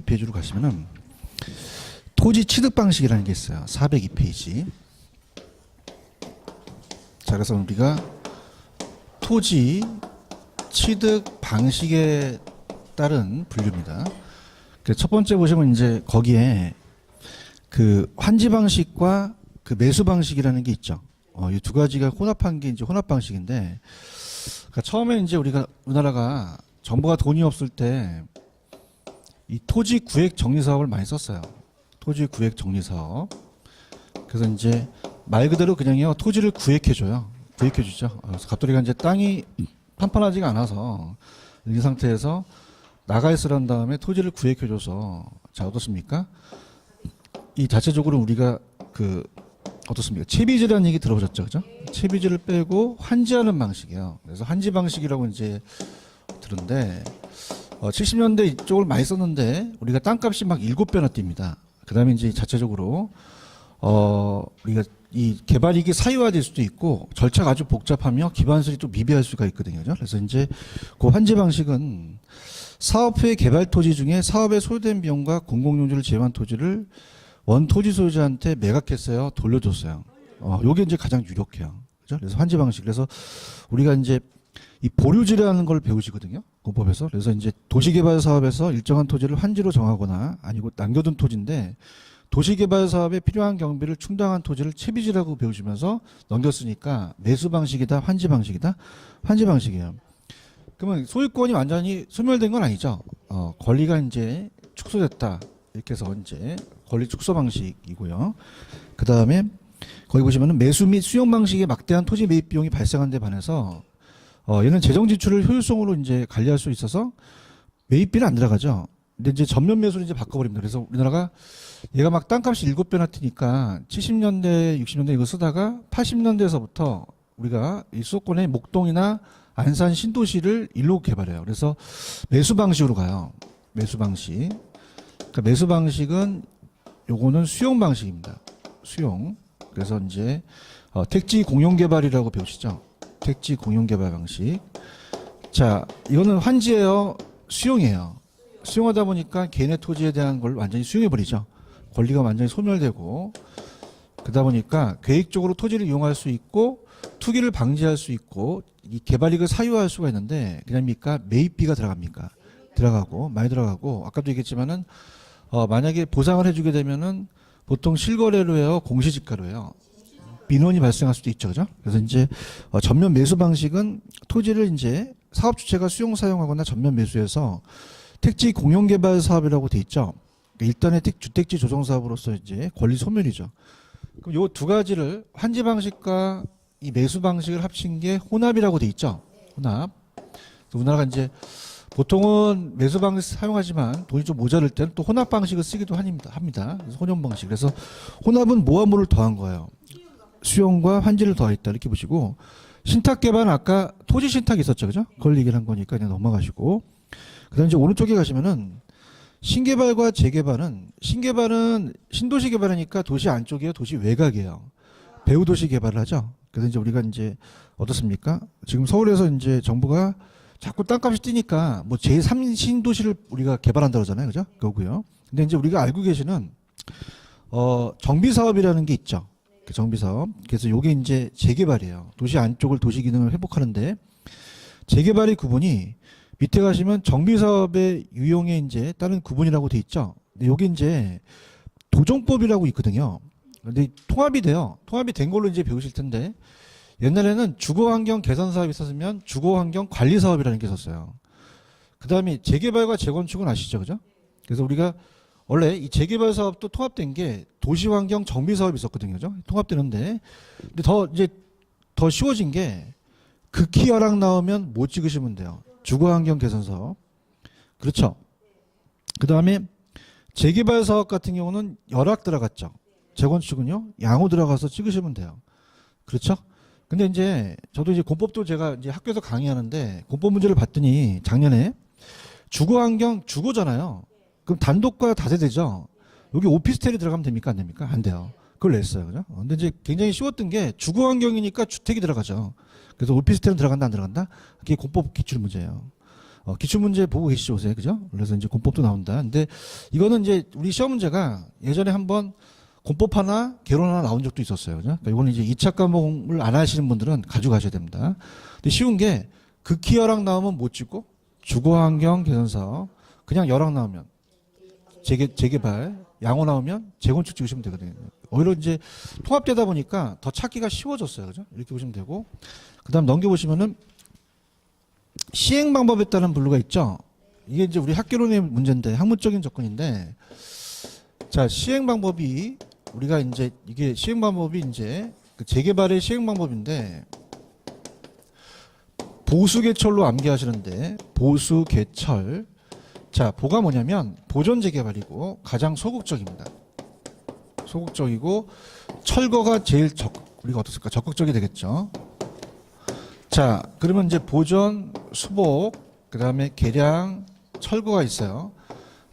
402페이지로 가시면은 토지 취득 방식이라는 게 있어요. 402페이지. 자, 그래서 우리가 토지 취득 방식에 따른 분류입니다. 첫 번째 보시면 이제 거기에 그 환지 방식과 그 매수 방식이라는 게 있죠. 이 두 가지가 혼합한 게 이제 혼합 방식인데, 그러니까 처음에 이제 우리나라가 정부가 돈이 없을 때 이 토지 구획 정리 사업을 많이 썼어요. 토지 구획 정리 사업. 그래서 이제 말 그대로 그냥요 토지를 구획해줘요. 구획해주죠. 그래서 갑돌이가 이제 땅이 판판하지가 않아서 이 상태에서 나가 있으란 다음에 토지를 구획해줘서 자 어떻습니까? 이 자체적으로 우리가 그 어떻습니까? 채비지라는 얘기 들어보셨죠, 그죠? 채비지를 빼고 환지하는 방식이에요. 그래서 환지 방식이라고 이제 들은데 70년대 이쪽을 많이 썼는데 우리가 땅값이 막 7배나 뜁니다. 그다음에 이제 자체적으로 우리가 이 개발이익이 사유화될 수도 있고 절차가 아주 복잡하며 기반설이 또 미비할 수가 있거든요. 그래서 이제 그 환지 방식은 사업 후의 개발 토지 중에 사업에 소요된 비용과 공공용지를 제외한 토지를 원 토지 소유자한테 매각했어요. 돌려줬어요. 요게 이제 가장 유력해요. 그죠? 그래서 환지 방식. 그래서 우리가 이제 이 보류지라는 걸 배우시거든요. 공법에서. 그래서 이제 도시개발 사업에서 일정한 토지를 환지로 정하거나 아니고 남겨둔 토지인데 도시개발 사업에 필요한 경비를 충당한 토지를 채비지라고 배우시면서 넘겼으니까 매수 방식이다, 환지 방식이다, 환지 방식이에요. 그러면 소유권이 완전히 소멸된 건 아니죠. 권리가 이제 축소됐다. 이렇게 해서 이제 권리 축소 방식이고요. 그 다음에 거기 보시면은 매수 및 수용 방식의 막대한 토지 매입 비용이 발생한 데 반해서 얘는 재정 지출을 효율성으로 이제 관리할 수 있어서 매입비는 안 들어가죠. 근데 이제 전면 매수를 이제 바꿔버립니다. 그래서 우리나라가 얘가 막 땅값이 7배나 튀니까 70년대, 60년대 이거 쓰다가 80년대에서부터 우리가 이 수도권의 목동이나 안산 신도시를 일로 개발해요. 그래서 매수 방식으로 가요. 매수 방식. 그러니까 매수 방식은 요거는 수용 방식입니다. 수용. 그래서 이제 택지 공용 개발이라고 배우시죠. 택지 공용 개발 방식. 자, 이거는 환지예요. 수용이에요. 수용하다 보니까 개인의 토지에 대한 걸 완전히 수용해 버리죠. 권리가 완전히 소멸되고 그러다 보니까 계획적으로 토지를 이용할 수 있고 투기를 방지할 수 있고 이 개발이익을 사유화할 수가 있는데 그냥입니까? 매입비가 들어갑니까? 들어가고 많이 들어가고 아까도 얘기했지만은 만약에 보상을 해주게 되면은 보통 실거래로 해요, 공시지가로 해요. 민원이 발생할 수도 있죠, 그죠? 그래서 이제 전면 매수 방식은 토지를 이제 사업 주체가 수용 사용하거나 전면 매수해서 택지 공용 개발 사업이라고 돼 있죠. 일단의 주택지 조성 사업으로서 이제 권리 소멸이죠. 그럼 요 두 가지를 환지 방식과 이 매수 방식을 합친 게 혼합이라고 돼 있죠. 혼합. 우리나라가 이제 보통은 매수 방식 사용하지만 돈이 좀 모자랄 때는 또 혼합 방식을 쓰기도 합니다. 그래서 혼용 방식. 그래서 혼합은 모함물을 더한 거예요. 수용과 환지를 더했다 이렇게 보시고 신탁 개발은 아까 토지 신탁이 있었죠, 그죠? 그걸 얘기를 한 거니까 그냥 넘어가시고 그다음 이제 오른쪽에 가시면은 신개발과 재개발은 신개발은 신도시 개발이니까 도시 안쪽이에요, 도시 외곽이에요. 배후 도시 개발을 하죠. 그래서 이제 우리가 이제 어떻습니까? 지금 서울에서 이제 정부가 자꾸 땅값이 뛰니까 뭐 제3 신도시를 우리가 개발한다 그러잖아요, 그죠? 그거고요. 근데 이제 우리가 알고 계시는 정비 사업이라는 게 있죠. 그 정비 사업. 그래서 요게 이제 재개발이에요. 도시 안쪽을 도시 기능을 회복하는데 재개발의 구분이 밑에 가시면 정비 사업의 유형에 이제 다른 구분이라고 돼 있죠. 근데 요게 이제 도정법이라고 있거든요. 근데 통합이 돼요. 통합이 된 걸로 이제 배우실 텐데 옛날에는 주거환경 개선 사업이 있었으면 주거환경 관리 사업이라는 게 있었어요. 그 다음에 재개발과 재건축은 아시죠, 그죠? 그래서 우리가 원래 이 재개발 사업도 통합된 게 도시환경 정비 사업이 있었거든요, 그죠? 통합되는데, 근데 더 쉬워진 게 극히 열악 나오면 못 찍으시면 돼요. 주거환경 개선 사업, 그렇죠? 그 다음에 재개발 사업 같은 경우는 열악 들어갔죠. 재건축은요, 양호 들어가서 찍으시면 돼요. 그렇죠? 근데 이제 저도 이제 공법도 제가 이제 학교에서 강의하는데 공법 문제를 봤더니 작년에 주거환경 주거잖아요. 그럼 단독과 다세대죠. 여기 오피스텔이 들어가면 됩니까? 안 됩니까? 안 돼요. 그걸 냈어요. 그죠? 근데 이제 굉장히 쉬웠던 게 주거환경이니까 주택이 들어가죠. 그래서 오피스텔은 들어간다, 안 들어간다? 그게 공법 기출 문제예요. 기출문제 보고 계시죠, 요새, 그죠? 그래서 이제 공법도 나온다. 근데 이거는 이제 우리 시험 문제가 예전에 한번 공법 하나, 개론 하나 나온 적도 있었어요, 그죠? 그러니까 이거는 이제 2차 과목을 안 하시는 분들은 가져가셔야 됩니다. 근데 쉬운 게 극히열학 나오면 못 찍고 주거환경 개선사업, 그냥 열학 나오면 재개발, 양호 나오면 재건축 찍으시면 되거든요. 오히려 이제 통합되다 보니까 더 찾기가 쉬워졌어요, 그죠? 이렇게 보시면 되고, 그다음 넘겨보시면은 시행 방법에 따른 분류가 있죠. 이게 이제 우리 학개론의 문제인데 학문적인 접근인데, 자 시행 방법이 우리가 이제 이게 시행 방법이 이제 그 재개발의 시행 방법인데 보수개철로 암기하시는데 보수개철. 자 보가 뭐냐면 보존 재개발이고 가장 소극적입니다. 소극적이고 철거가 제일 우리가 어떻습니까? 적극적이 되겠죠. 자 그러면 이제 보존, 수복, 그 다음에 개량, 철거가 있어요.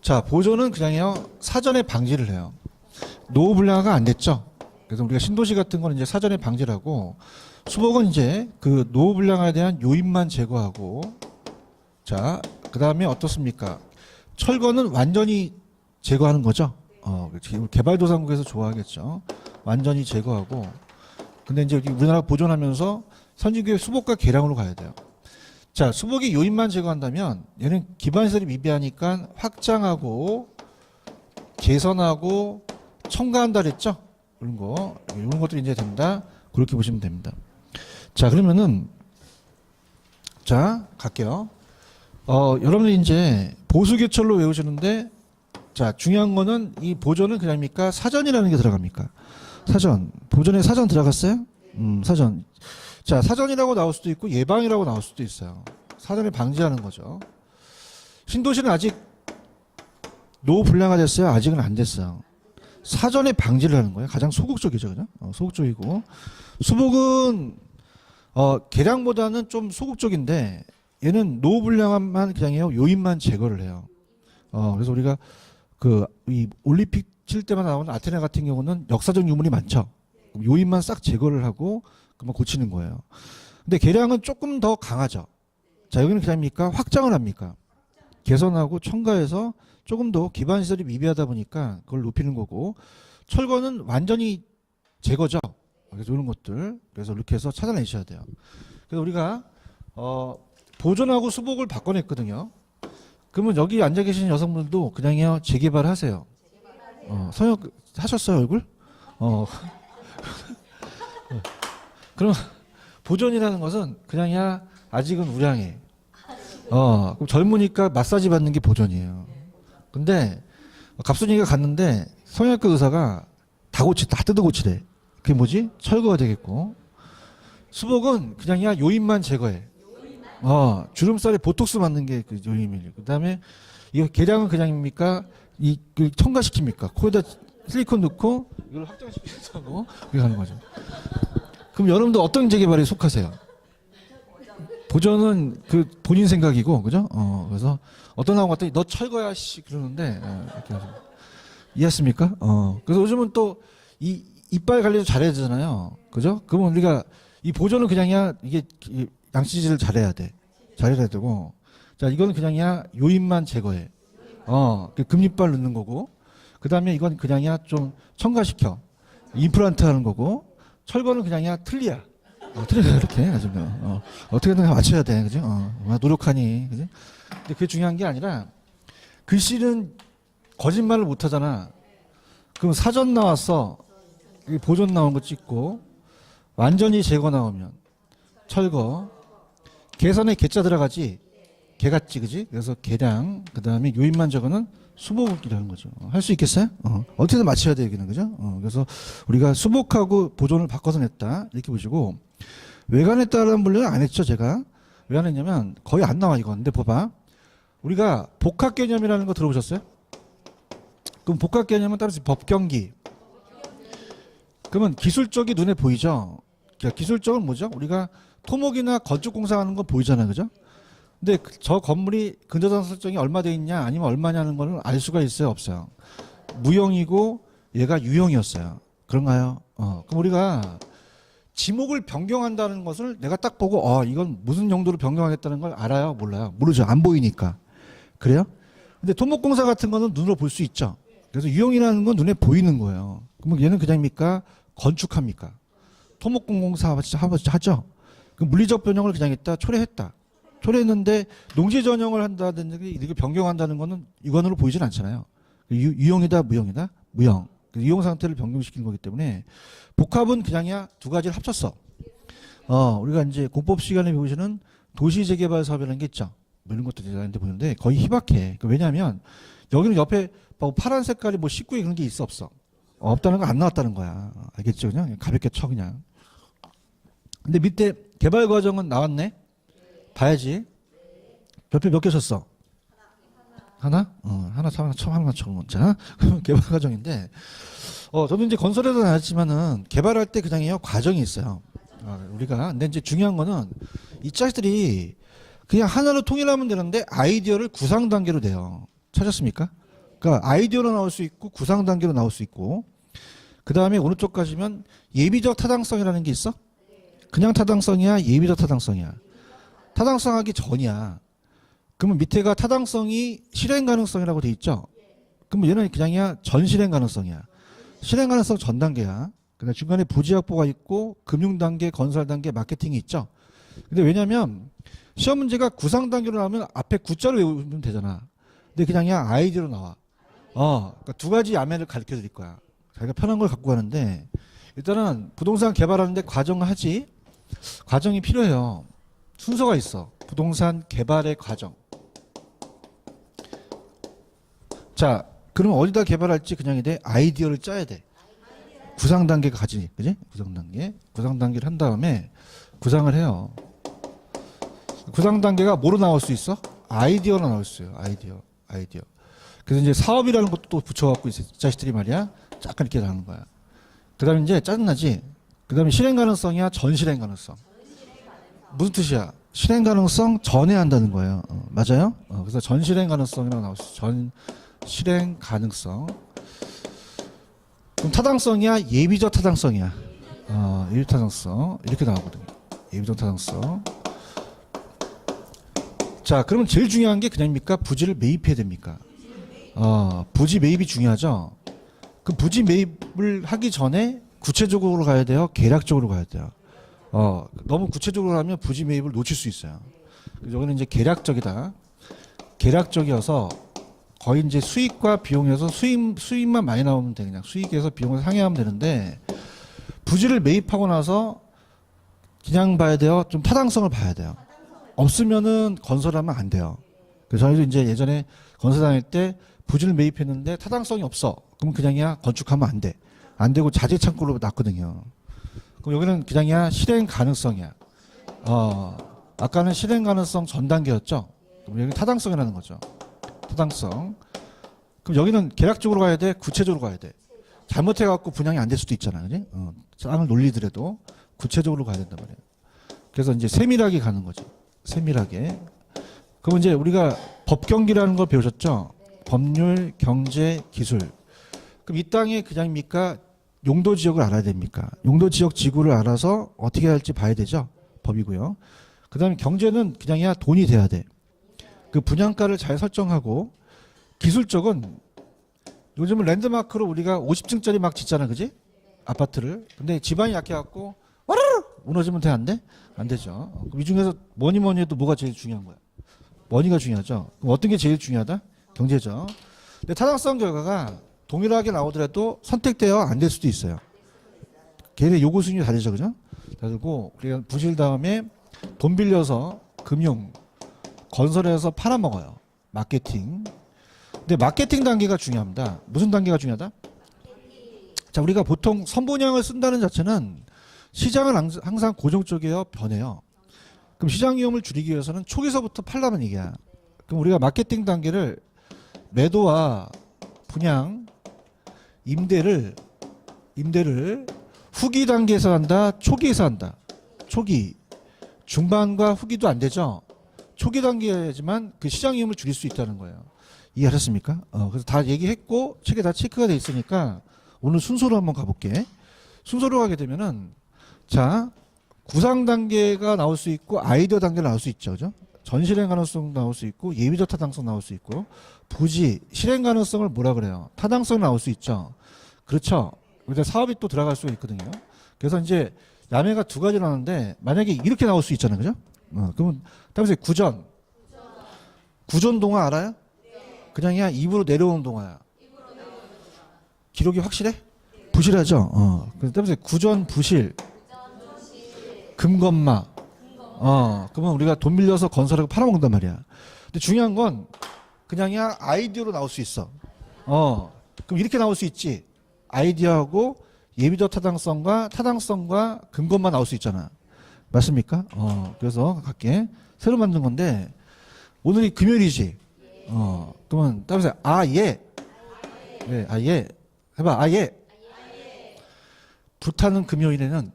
자 보존은 그냥요 사전에 방지를 해요. 노후 불량화가 안 됐죠. 그래서 우리가 신도시 같은 거는 이제 사전에 방지를 하고, 수복은 이제 그 노후 불량화에 대한 요인만 제거하고, 자 그 다음에 어떻습니까? 철거는 완전히 제거하는 거죠. 개발도상국에서 좋아하겠죠. 완전히 제거하고. 근데 이제 우리나라 보존하면서 선진국의 수복과 개량으로 가야 돼요. 자, 수복이 요인만 제거한다면 얘는 기반시설이 미비하니까 확장하고 개선하고 첨가한다 그랬죠? 이런 것들이 이제 된다. 그렇게 보시면 됩니다. 자, 그러면은 자, 갈게요. 여러분들 이제 보수개철로 외우시는데, 자, 중요한 거는 이 보존은 그냥입니까? 사전이라는 게 들어갑니까? 사전. 보존에 사전 들어갔어요? 사전. 자, 사전이라고 나올 수도 있고 예방이라고 나올 수도 있어요. 사전에 방지하는 거죠. 신도시는 아직 노후 불량화 됐어요? 아직은 안 됐어요. 사전에 방지를 하는 거예요. 가장 소극적이죠, 그죠? 소극적이고. 수복은 개량보다는 좀 소극적인데 얘는 노후 불량화만 그냥요 요인만 제거를 해요. 그래서 우리가 이 올림픽 칠 때마다 나오는 아테네 같은 경우는 역사적 유물이 많죠. 요인만 싹 제거를 하고 그만 고치는 거예요. 근데 개량은 조금 더 강하죠. 자, 여기는 그냥입니까? 확장을 합니까? 개선하고 첨가해서 조금 더 기반 시설이 미비하다 보니까 그걸 높이는 거고, 철거는 완전히 제거죠. 그래서 이런 것들, 그래서 이렇게 해서 찾아내셔야 돼요. 그래서 우리가 보존하고 수복을 바꿔냈거든요. 그러면 여기 앉아 계시는 여성분들도 그냥요 재개발하세요. 성역 하셨어요 얼굴? 그럼 보존이라는 것은 그냥야 아직은 우량해. 그럼 젊으니까 마사지 받는 게 보존이에요. 근데 갑순이가 갔는데 성형외과 의사가 다 뜯어 고치래. 그게 뭐지? 철거가 되겠고. 수복은 그냥야 요인만 제거해. 주름살에 보톡스 맞는 게 그 요인이에요. 그다음에 이거 개량은 그냥입니까? 첨가시킵니까? 코에다 실리콘 넣고 이걸 확장시켜서 하고 그렇게 하는 거죠. 그럼 여러분들 어떤 재개발에 속하세요? 보존은 그 본인 생각이고, 그죠? 그래서 어떤 나온 것 같더니 너 철거야 씨 그러는데 이렇게 하죠. 이해했습니까? 그래서 요즘은 또 이 이빨 관리도 잘해야 되잖아요, 그죠? 그러면 우리가 이 보존은 그냥이야 이게 양치질을 잘해야 돼, 잘해야 되고, 자 이거는 그냥이야 요인만 제거해. 금리빨 넣는 거고, 그 다음에 이건 그냥이야 좀 첨가시켜 임플란트 하는 거고, 철거는 그냥이야 틀리야. 틀리야 이렇게 아주 어떻게든 맞춰야 돼, 그죠? 노력하니, 그지? 근데 그게 중요한 게 아니라 글씨는 거짓말을 못 하잖아. 그럼 사전 나왔어, 보존 나온 거 찍고, 완전히 제거 나오면 철거, 개선에 개자 들어가지, 개같지, 그지? 그래서 개량, 그 다음에 요인만 적어는 수복이라는 거죠. 할 수 있겠어요? 어떻게든 맞춰야 돼, 여기는, 그죠? 그래서 우리가 수복하고 보존을 바꿔서 냈다, 이렇게 보시고, 외관에 따른 분류는 안 했죠, 제가. 왜 안 했냐면 거의 안 나와, 이건. 근데 봐봐. 우리가 복합 개념이라는 거 들어보셨어요? 그럼 복합 개념은 따라서 법경기. 그러면 기술적이 눈에 보이죠? 기술적은 뭐죠? 우리가 토목이나 건축공사 하는 건 보이잖아요, 그죠? 근데 저 건물이 근저당 설정이 얼마 돼 있냐 아니면 얼마냐는 거는 알 수가 있어요, 없어요? 무형이고 얘가 유형이었어요. 그런가요? 그럼 우리가 지목을 변경한다는 것을 내가 딱 보고 이건 무슨 용도로 변경하겠다는 걸 알아요? 몰라요? 모르죠. 안 보이니까. 그래요? 근데 토목공사 같은 거는 눈으로 볼 수 있죠. 그래서 유형이라는 건 눈에 보이는 거예요. 그러면 얘는 그냥입니까? 건축합니까? 토목공사 하죠. 그 물리적 변형을 그냥 했다, 초래했다. 초래했는데 농지 전형을 한다든지 이렇게 변경한다는 거는 육안으로 보이진 않잖아요. 유형이다, 무형이다? 무형. 유형 상태를 변경시키는 거기 때문에 복합은 그냥이야 두 가지를 합쳤어. 우리가 이제 공법 시간에 배우시는 도시 재개발 사업이라는 게 있죠. 뭐 이런 것도 대단한데 보는데 거의 희박해. 왜냐하면 여기는 옆에 뭐 파란 색깔이 뭐 19에 그런 게 있어 없어? 없다는 거 안 나왔다는 거야. 알겠죠? 그냥 가볍게 쳐 그냥. 근데 밑에 개발 과정은 나왔네. 봐야지. 별표 몇 개 쳤어? 하나? 하나 적은 자, 그러면 개발 과정인데, 저도 이제 건설에서 나왔지만은, 개발할 때 그냥요, 과정이 있어요. 우리가. 근데 이제 중요한 거는, 이 자식들이 그냥 하나로 통일하면 되는데, 아이디어를 구상 단계로 돼요. 찾았습니까? 그러니까, 아이디어로 나올 수 있고, 구상 단계로 나올 수 있고, 그 다음에 오른쪽 가시면, 예비적 타당성이라는 게 있어? 그냥 타당성이야? 예비적 타당성이야? 타당성하기 전이야. 그러면 밑에가 타당성이 실행 가능성이라고 돼 있죠? 그러면 얘는 그냥이야 전 실행 가능성이야. 실행 가능성 전 단계야. 그다음 중간에 부지 확보가 있고 금융 단계, 건설 단계, 마케팅이 있죠. 근데 왜냐면 시험 문제가 구상 단계로 나오면 앞에 구자를 외우면 되잖아. 근데 그냥이야 아이디어로 나와. 그러니까 두 가지 야매를 가르쳐 드릴 거야. 자기가 편한 걸 갖고 가는데 일단은 부동산 개발하는데 과정하지. 과정이 필요해요. 순서가 있어. 부동산 개발의 과정. 자, 그러면 어디다 개발할지 그냥 돼. 아이디어를 짜야 돼. 구상 단계가 가지, 그지? 구상 단계. 구상 단계를 한 다음에 구상을 해요. 구상 단계가 뭐로 나올 수 있어? 아이디어로 나올 수 있어요. 아이디어. 그래서 이제 사업이라는 것도 또 붙여갖고 있어. 이 자식들이 말이야. 약간 이렇게 나오는 거야. 그 다음에 이제 짜증나지? 그 다음에 실행 가능성이야? 전 실행 가능성. 무슨 뜻이야? 실행 가능성 전에 한다는 거예요. 맞아요? 그래서 전 실행 가능성이라고 나올 수 있어. 전 실행 가능성. 그럼 타당성이야? 예비적 타당성이야? 예비 타당성. 이렇게 나오거든요. 예비적 타당성. 자, 그러면 제일 중요한 게 그냥입니까? 부지를 매입해야 됩니까? 부지 매입이 중요하죠? 그 부지 매입을 하기 전에 구체적으로 가야 돼요? 계략적으로 가야 돼요? 너무 구체적으로 하면 부지 매입을 놓칠 수 있어요. 여기는 이제 계략적이다. 계략적이어서 거의 이제 수익과 비용에서 수익만 많이 나오면 돼. 그냥 수익에서 비용을 상회하면 되는데 부지를 매입하고 나서 그냥 봐야 돼요. 좀 타당성을 봐야 돼요. 없으면은 건설하면 안 돼요. 그래서 저희도 이제 예전에 건설 다닐 때 부지를 매입했는데 타당성이 없어. 그럼 그냥이야 건축하면 안 돼. 안 되고 자재 창고로 놨거든요. 그럼 여기는 그냥이야 실행 가능성이야. 아까는 실행 가능성 전 단계였죠. 그럼 여기 타당성이라는 거죠. 타당성. 그럼 여기는 계략적으로 가야 돼? 구체적으로 가야 돼? 잘못해갖고 분양이 안 될 수도 있잖아. 그지? 땅을 놀리더라도 구체적으로 가야 된단 말이에요. 그래서 이제 세밀하게 가는 거지. 세밀하게. 그럼 이제 우리가 법경기라는 걸 배우셨죠? 법률, 경제, 기술. 그럼 이 땅에 그냥입니까? 용도 지역을 알아야 됩니까? 용도 지역 지구를 알아서 어떻게 할지 봐야 되죠? 법이고요. 그 다음에 경제는 그냥이야 돈이 돼야 돼. 그 분양가를 잘 설정하고 기술 쪽은 요즘은 랜드마크로 우리가 50층짜리 막 짓잖아, 그지? 아파트를. 근데 지반이 약해갖고 와르르 무너지면 돼, 안 돼? 안 되죠. 그럼 이 중에서 뭐니 해도 뭐가 제일 중요한 거야? 머니가 중요하죠. 그럼 어떤 게 제일 중요하다? 경제죠. 근데 타당성 결과가 동일하게 나오더라도 선택되어 안 될 수도 있어요. 걔네 요구 수준이 다르죠, 그죠? 다르고 우리가 부실 다음에 돈 빌려서 금융, 건설해서 팔아먹어요. 마케팅. 근데 마케팅 단계가 중요합니다. 무슨 단계가 중요하다? 자, 우리가 보통 선분양을 쓴다는 자체는 시장은 항상 고정적이에요, 변해요. 그럼 시장 위험을 줄이기 위해서는 초기서부터 팔라는 얘기야. 그럼 우리가 마케팅 단계를 매도와 분양, 임대를 후기 단계에서 한다, 초기에서 한다. 초기, 중반과 후기도 안 되죠. 초기 단계지만 그 시장 위험을 줄일 수 있다는 거예요. 이해하셨습니까? 그래서 다 얘기했고 책에 다 체크가 돼 있으니까 오늘 순서로 한번 가볼게. 순서로 가게 되면은 자, 구상 단계가 나올 수 있고 아이디어 단계가 나올 수 있죠. 그죠? 전실행 가능성 나올 수 있고 예비적 타당성 나올 수 있고 부지 실행 가능성을 뭐라 그래요? 타당성 나올 수 있죠. 그렇죠. 근데 사업이 또 들어갈 수가 있거든요. 그래서 이제 야매가 두 가지 나오는데 만약에 이렇게 나올 수 있잖아요. 그죠? 그러면 다음에 구전 동화 알아요? 그냥이야 입으로 내려오는 동화야. 기록이 확실해? 부실하죠. 그다음에 구전 부실 금건마. 그러면 우리가 돈 빌려서 건설하고 팔아먹는단 말이야. 근데 중요한 건 그냥이야 아이디어로 나올 수 있어. 그럼 이렇게 나올 수 있지. 아이디어하고 예비적 타당성과 근거만 나올 수 있잖아. 맞습니까? 그래서 갈게. 새로 만든 건데 오늘이 금요일이지. 그러면 따라서 예. 네, 예. 해봐. 예. 불타는 금요일에는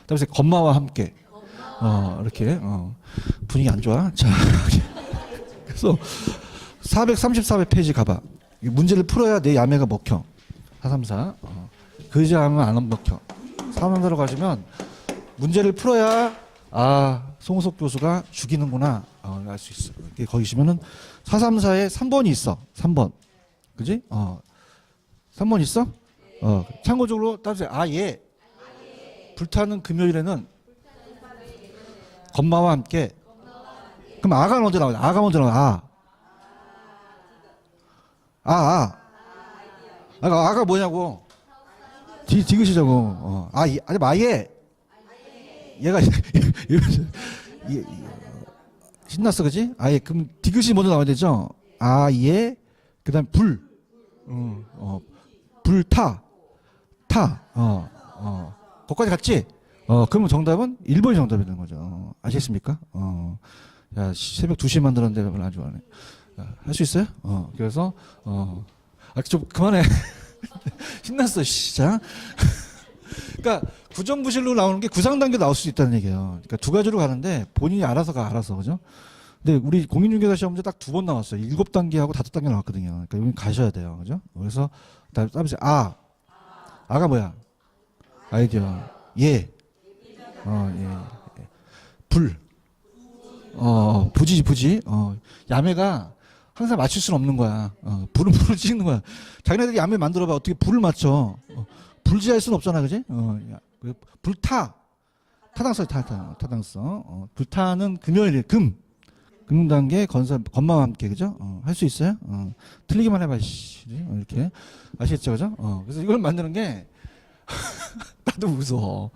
따라서 건마와 함께 이렇게 분위기 안 좋아. 자, 그래서 434페이지 가봐. 문제를 풀어야 내 야매가 먹혀. 434. 그지하면 안 먹혀. 434로 가시면 문제를 풀어야 송우석 교수가 죽이는구나 알 수 있어. 거기 보시면은 434에 3번이 있어. 3번. 그지? 3번 있어? 참고적으로 따주세요. 예. 불타는 금요일에는 건마와 함께. 그럼 아가 먼저 나와요. 아가 먼저 나와. 아가 뭐냐고. 디귿이자고. 예. 얘가 신났어, 그지? 예. 그럼 디귿이 먼저 나와야 되죠? 예. 그 다음 불타. 거기까지 갔지? 그러면 정답은 1번이 정답이 되는 거죠. 아시겠습니까? 야, 새벽 2시에 만들었는데 별로 안 좋아하네. 할 수 있어요? 그래서, 좀 그만해. 신났어, 자. 그러니까 구정부실로 나오는 게 구상 단계 나올 수 있다는 얘기예요. 그러니까 두 가지로 가는데 본인이 알아서 그죠? 근데 우리 공인중개사 시험 문제 딱 2번 나왔어요. 7단계하고 5단계 나왔거든요. 그러니까 여기 가셔야 돼요. 그죠? 그래서 다음에 아가 뭐야? 아이디어. 예. 불. 부지. 야매가 항상 맞출 수는 없는 거야. 불은 찍는 거야. 자기네들이 야매 만들어봐. 어떻게 불을 맞춰? 불지할 수는 없잖아, 그지? 불타. 타당성. 불타는 금요일, 금단계 건마와 함께, 그죠? 할 수 있어요? 틀리기만 해봐, 이렇게. 아시겠죠, 그죠? 그래서 이걸 만드는 게, 나도 무서워.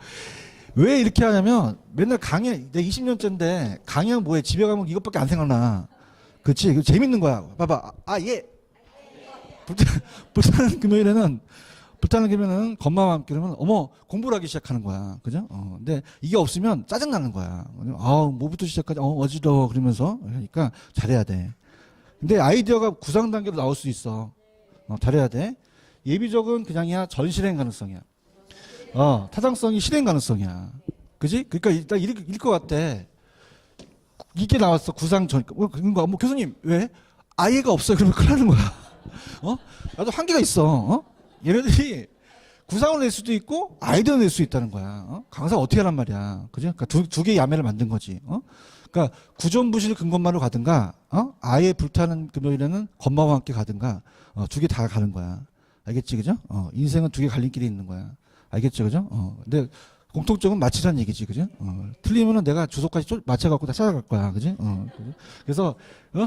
왜 이렇게 하냐면, 맨날 내 20년째인데, 강의하면 뭐해? 집에 가면 이것밖에 안 생각나. 그치? 재밌는 거야. 봐봐. 예. 불타는 금요일에는 건마와 함께 그러면 공부를 하기 시작하는 거야. 그죠? 근데 이게 없으면 짜증나는 거야. 뭐부터 시작하지? 어지러워. 그러면서. 그러니까 잘해야 돼. 근데 아이디어가 구상 단계로 나올 수 있어. 잘해야 돼. 예비적은 그냥이야 전실행 가능성이야. 타당성이 실행 가능성이야. 그지? 그러니까 일단 이럴 것 같아. 이게 나왔어. 구상 전. 교수님, 왜? 아예가 없어요. 그러면 큰일 나는 거야. 나도 한계가 있어. 얘네들이 구상을 낼 수도 있고 아이디어 낼 수 있다는 거야. 강사가 어떻게 하란 말이야. 그죠? 그러니까 두 개의 야매를 만든 거지. 그러니까 구전부실 근건마로 가든가, 아예 불타는 금요일에는 건마와 함께 가든가, 두 개 다 가는 거야. 알겠지, 그죠? 인생은 두 개 갈림길이 있는 거야. 알겠죠, 그죠? 근데 공통점은 맞히라는 얘기지, 그죠? 틀리면은 내가 주소까지 맞춰갖고 다 찾아갈 거야, 그지? 그래서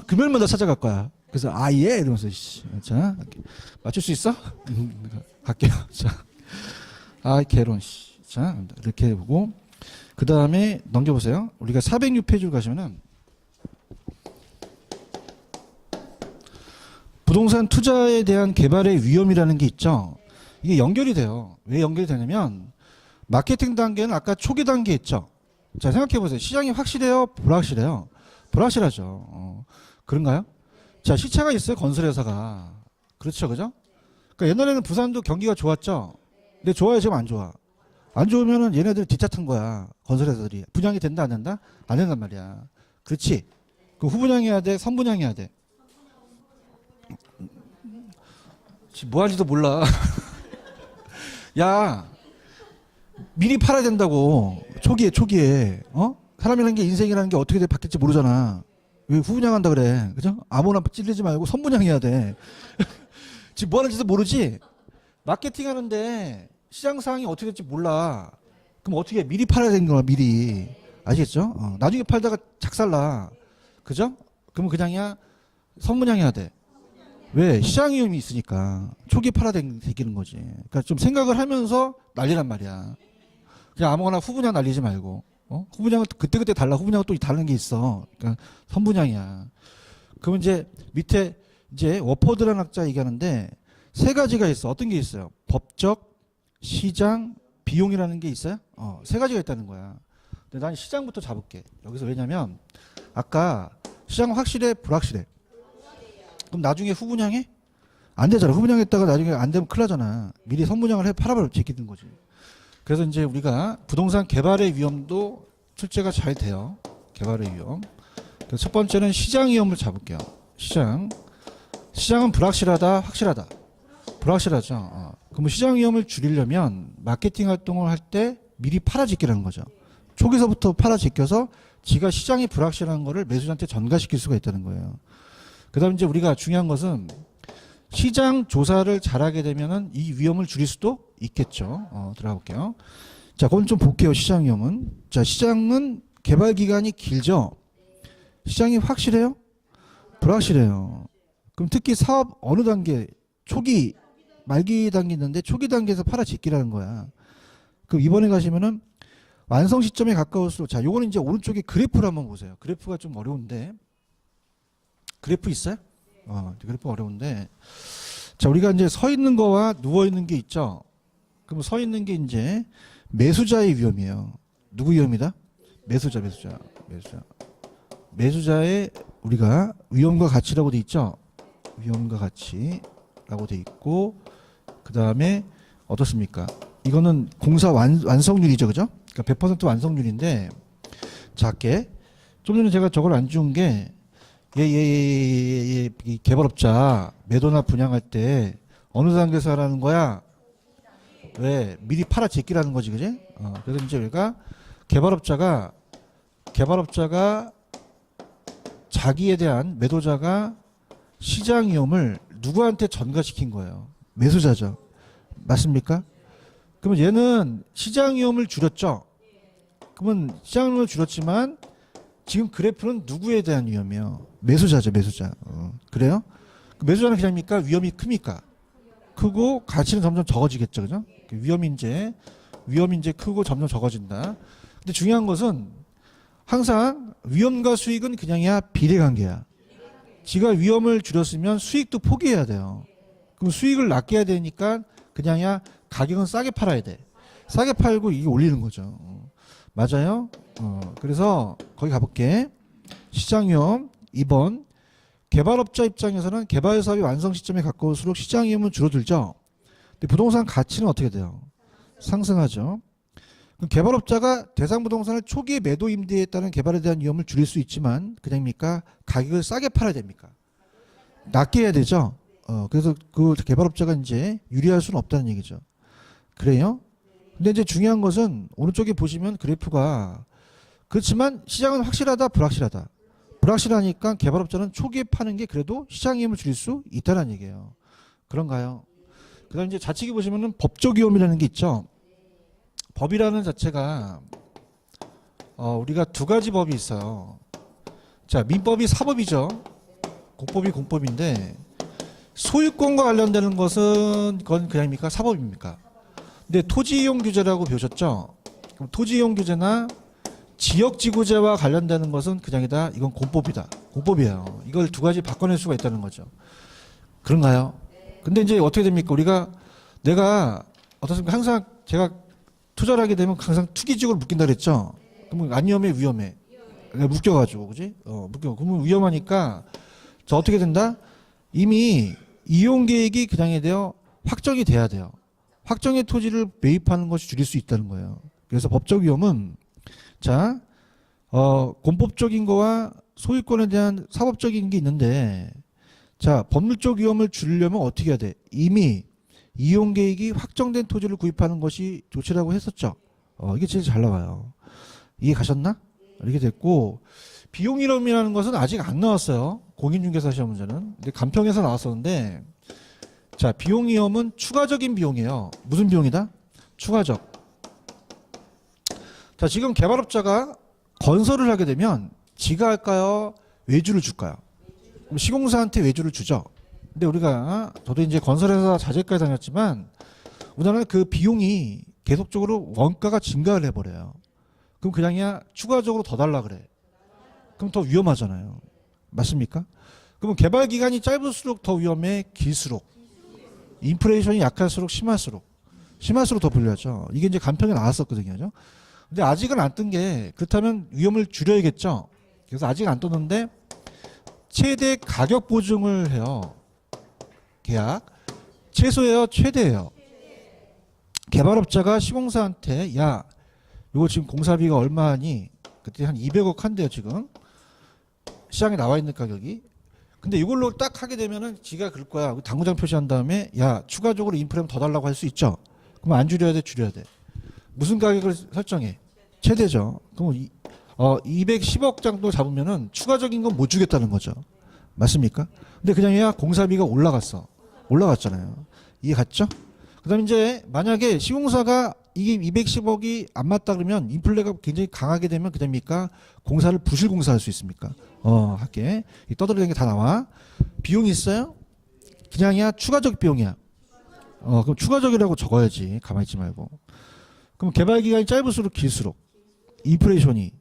금요일마다 찾아갈 거야. 그래서 예 이러면서 자 맞출 수 있어? 갈게요. 자, 개론 자 이렇게 해보고 그 다음에 넘겨보세요. 우리가 406페이지로 가시면은 부동산 투자에 대한 개발의 위험이라는 게 있죠. 이게 연결이 돼요. 왜 연결이 되냐면 마케팅 단계는 아까 초기 단계 있죠. 자 생각해보세요. 시장이 확실해요? 불확실해요? 불확실하죠. 그런가요? 자, 시차가 있어요, 건설회사가. 그렇죠, 그죠? 그러니까 옛날에는 부산도 경기가 좋았죠? 근데 좋아요, 지금 안 좋아. 안 좋으면은 얘네들 뒷tat한 거야, 건설회사들이. 분양이 된다, 안 된다? 안 된단 말이야. 그렇지? 그럼 후분양해야 돼, 선분양해야 돼? 지금 뭐 하는지도 몰라. 야, 미리 팔아야 된다고. 초기에. 사람이라는 게 인생이라는 게 어떻게 바뀔지 모르잖아. 왜 후분양한다 그래. 그죠? 아무나 찔리지 말고 선분양해야 돼. 지금 뭐 하는지도 모르지? 마케팅 하는데 시장 상황이 어떻게 될지 몰라. 그럼 어떻게 해? 미리 팔아야 되는 거야, 미리. 아시겠죠? 나중에 팔다가 작살나. 그죠? 그러면 그냥이야 선분양해야 돼. 왜? 시장 위험이 있으니까. 초기에 팔아야 되는 거지. 그러니까 좀 생각을 하면서 난리란 말이야. 그냥 아무거나 후분양 날리지 말고. 후분양은 그때그때 달라. 후분양은 또 다른 게 있어. 그러니까 선분양이야. 그러면 이제 밑에 이제 워퍼드라는 학자 얘기하는데 세 가지가 있어. 어떤 게 있어요? 법적, 시장, 비용이라는 게 있어요? 세 가지가 있다는 거야. 근데 난 시장부터 잡을게. 여기서 왜냐면 아까 시장은 확실해, 불확실해? 그럼 나중에 후분양해? 안 되잖아. 후분양했다가 나중에 안 되면 큰일 나잖아. 미리 선분양을 해 팔아버려 제끼는 거지. 그래서 이제 우리가 부동산 개발의 위험도 출제가 잘 돼요. 개발의 위험. 그래서 첫 번째는 시장 위험을 잡을게요. 시장은 불확실하다, 확실하다. 불확실하죠. 그럼 시장 위험을 줄이려면 마케팅 활동을 할 때 미리 팔아제끼라는 거죠. 초기서부터 팔아제껴서 지가 시장이 불확실한 거를 매수자한테 전가시킬 수가 있다는 거예요. 그 다음 이제 우리가 중요한 것은 시장 조사를 잘하게 되면은 이 위험을 줄일 수도 있겠죠. 들어가 볼게요. 자, 그건 좀 볼게요. 시장 위험은. 자, 시장은 개발 기간이 길죠. 시장이 확실해요? 불확실해요. 그럼 특히 사업 어느 단계, 초기, 말기 단계 있는데 초기 단계에서 팔아짓기라는 거야. 그럼 이번에 가시면은 완성 시점에 가까울수록, 자, 요거는 이제 오른쪽에 그래프를 한번 보세요. 그래프가 좀 어려운데. 그래프 있어요? 그래프 어려운데. 자, 우리가 이제 서 있는 거와 누워 있는 게 있죠. 그럼 서 있는 게 이제 매수자의 위험이에요. 누구 위험이다? 매수자의 우리가 위험과 가치라고 돼 있죠. 위험과 가치라고 돼 있고, 그 다음에 어떻습니까? 이거는 공사 완성률이죠, 그죠? 그러니까 100% 완성률인데 작게. 좀 전에 제가 저걸 안 지운 게 이 개발업자 매도나 분양할 때 어느 단계에서 하라는 거야? 왜? 미리 팔아 제끼라는 거지, 그지? 그래서 이제 우리가 개발업자가 자기에 대한 매도자가 시장 위험을 누구한테 전가시킨 거예요? 매수자죠. 맞습니까? 그러면 얘는 시장 위험을 줄였죠. 그러면 시장 위험을 줄였지만 지금 그래프는 누구에 대한 위험이에요? 매수자죠, 매수자. 그래요? 매수자는 그냥입니까? 위험이 큽니까? 크고 가치는 점점 적어지겠죠, 그죠? 위험이 이제 크고 점점 적어진다. 근데 중요한 것은 항상 위험과 수익은 그냥이야 비례관계야. 지가 위험을 줄였으면 수익도 포기해야 돼요. 그럼 수익을 낮게 해야 되니까 그냥이야 가격은 싸게 팔아야 돼. 싸게 팔고 이게 올리는 거죠. 맞아요? 그래서 거기 가볼게. 시장 위험 2번. 개발업자 입장에서는 개발 사업이 완성 시점에 가까울수록 시장 위험은 줄어들죠. 근데 부동산 가치는 어떻게 돼요? 상승하죠. 그럼 개발업자가 대상 부동산을 초기에 매도 임대에 따른 개발에 대한 위험을 줄일 수 있지만 그냥입니까? 가격을 싸게 팔아야 됩니까? 낮게 해야 되죠. 그래서 그 개발업자가 이제 유리할 수는 없다는 얘기죠. 그래요? 근데 이제 중요한 것은 오른쪽에 보시면 그래프가 그렇지만 시장은 확실하다, 불확실하다. 불확실하니까 개발업자는 초기에 파는 게 그래도 시장 위험을 줄일 수 있다는 얘기예요. 그런가요? 그 다음 이제 좌측에 보시면은 법적 위험이라는 게 있죠. 법이라는 자체가 우리가 두 가지 법이 있어요. 자, 민법이 사법이죠. 공법이 공법인데 소유권과 관련되는 것은 그건 그냥입니까? 사법입니까? 근데 토지이용 규제라고 배우셨죠? 그럼 토지이용 규제나 지역지구제와 관련되는 것은 그냥이다. 이건 공법이다. 공법이에요. 이걸 두 가지 바꿔낼 수가 있다는 거죠. 그런가요? 근데 이제 어떻게 됩니까? 내가 어떻습니까? 항상 제가 투자를 하게 되면 항상 투기직으로 묶인다 그랬죠? 그러면 안 위험해, 위험해. 묶여가지고, 그지? 그러면 위험하니까 저 어떻게 된다? 이미 이용 계획이 그냥에 대해 확정이 돼야 돼요. 확정의 토지를 매입하는 것이 줄일 수 있다는 거예요. 그래서 법적 위험은 자, 공법적인 거와 소유권에 대한 사법적인 게 있는데 자, 법률적 위험을 줄이려면 어떻게 해야 돼? 이미 이용 계획이 확정된 토지를 구입하는 것이 좋지라고 했었죠. 이게 제일 잘 나와요. 이해 가셨나? 이렇게 됐고, 비용 위험이라는 것은 아직 안 나왔어요. 공인중개사 시험 문제는. 근데 간평에서 나왔었는데, 자, 비용 위험은 추가적인 비용이에요. 무슨 비용이다? 추가적. 자, 지금 개발업자가 건설을 하게 되면 지가 할까요? 외주를 줄까요? 그럼 시공사한테 외주를 주죠. 근데 우리가 저도 이제 건설회사 자재까지 다녔지만 우리나라는 그 비용이 계속적으로 원가가 증가를 해버려요. 그럼 그냥이야 추가적으로 더 달라 그래. 그럼 더 위험하잖아요. 맞습니까? 그러면 개발 기간이 짧을수록 더 위험해, 길수록. 인플레이션이 약할수록 심할수록 더 불리하죠. 이게 이제 간평에 나왔었거든요. 근데 아직은 안 뜬 게 그렇다면 위험을 줄여야겠죠. 그래서 아직 안 떴는데 최대 가격 보증을 해요. 계약 최소예요, 최대예요. 개발업자가 시공사한테 야, 이거 지금 공사비가 얼마니? 그때 한 200억 한대요 지금. 시장에 나와 있는 가격이. 근데 이걸로 딱 하게 되면은 지가 그럴 거야. 당구장 표시한 다음에 야, 추가적으로 인프레 더 달라고 할 수 있죠. 그럼 안 줄여야 돼, 줄여야 돼. 무슨 가격을 설정해? 최대죠. 그럼 210억 정도 잡으면은 추가적인 건 못 주겠다는 거죠. 맞습니까? 근데 그냥 야, 공사비가 올라갔잖아요. 이해 갔죠? 그다음에 이제 만약에 시공사가 이게 210억이 안 맞다 그러면 인플레가 굉장히 강하게 되면 그다음입니까? 공사를 부실 공사할 수 있습니까? 할게. 떠들어대는 게 다 나와. 비용이 있어요? 그냥이야, 추가적 비용이야. 그럼 추가적이라고 적어야지. 가만히 있지 말고. 그럼 개발 기간이 짧을수록 길수록 인플레이션이